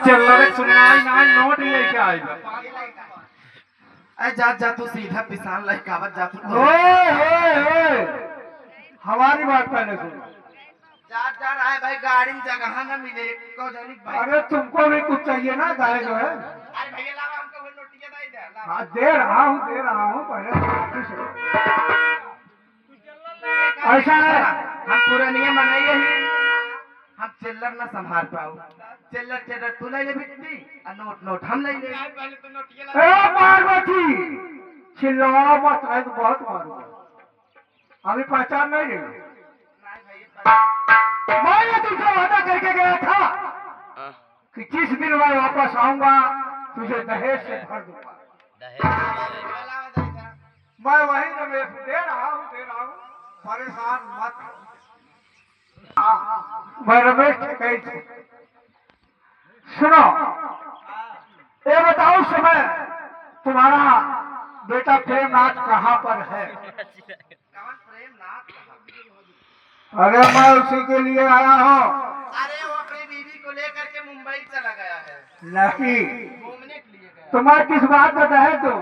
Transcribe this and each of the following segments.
चल रे सुनाई ना नोट लेके आई। अरे जा जा तू सीधा पिसान लहकावत जा तू। ओए हमारी बात पहले सुनो। जा जा रहा है भाई, गाड़ी में जगह ना मिले को जनी भाई। अरे तुमको भी कुछ चाहिए ना गाय जो है। अरे भैया लावा हमको वो नोटिया दे दे। हाँ दे रहा हूँ पहले। ऐसा है हम पुरानिया मनाइए ही, हम चिल्लर ना संभाल पाओ। चिल्लर तू ले ले बिट्टी और नोट हम ले ले। पहले तो नोटिया ए पार्वती चिल्लाओ मत नहीं तो बहुत मारूंगा। अभी पहचान नहीं रही। मैंने तुमसे वादा करके गया था कि जिस दिन मैं वापस आऊंगा तुझे दहेज से भर दूंगा। मैं वही रमेश दे रहा हूँ परेशान मत हो। मैं रमेश कैसे सुनो ये बताओ समय तुम्हारा बेटा प्रेमनाथ कहाँ पर है? अरे मैं उसी के लिए आया हूँ। अरे वो अपनी बीवी को लेकर के मुंबई चला गया है। नहीं घूमने के लिए गया। तुम्हारे किस बात का है तुम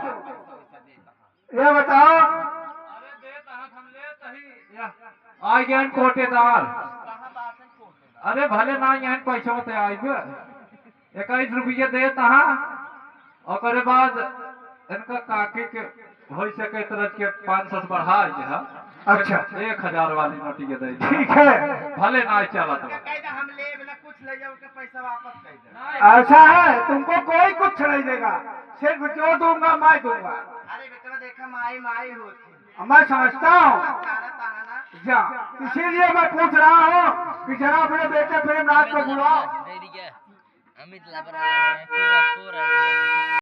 ये बताओ। अरे दे तहत हम ले सही आई ज्ञान कोटेदार। अरे भले ना यहाँ पैसा होते आई 21 रुपये दे तहा और बाद इनका काकी के हो सके तरह के 500 बढ़ा है। अच्छा 1000 वाली नोटिया दे। ठीक है भले ना चला तो हम ले बिना कुछ ले जाओ के पैसा वापस कर दे। ऐसा है तुमको कोई कुछ नहीं देगा, सिर्फ जो दूंगा मैं दूंगा। अरे बेटा देखा माई होती। मैं समझता हूँ ना जा इसीलिए मैं पूछ रहा हूँ कि जरा अपने बेटे प्रेमनाथ को बुलाओ। अमित लापरवाह है, पूरा